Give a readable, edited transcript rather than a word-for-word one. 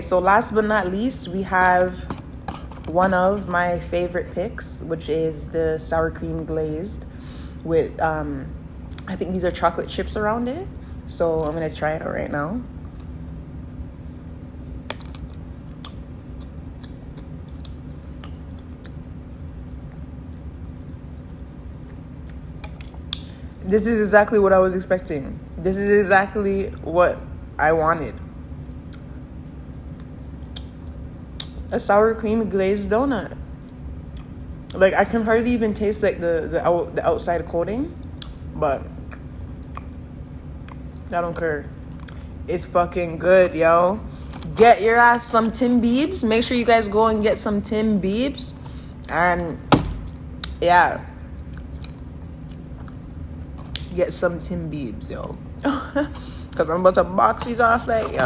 So last but not least, we have one of my favorite picks, which is the sour cream glazed with I think these are chocolate chips around it. So I'm gonna try it out right now. This is exactly what I was expecting. This is exactly what I wanted. A sour cream glazed donut. Like, I can hardly even taste like the outside coating, but I don't care. It's fucking good, yo. Get your ass some TimBiebs. Make sure you guys go and get some TimBiebs. And yeah, get some TimBiebs, yo. Because I'm about to box these off like, yo.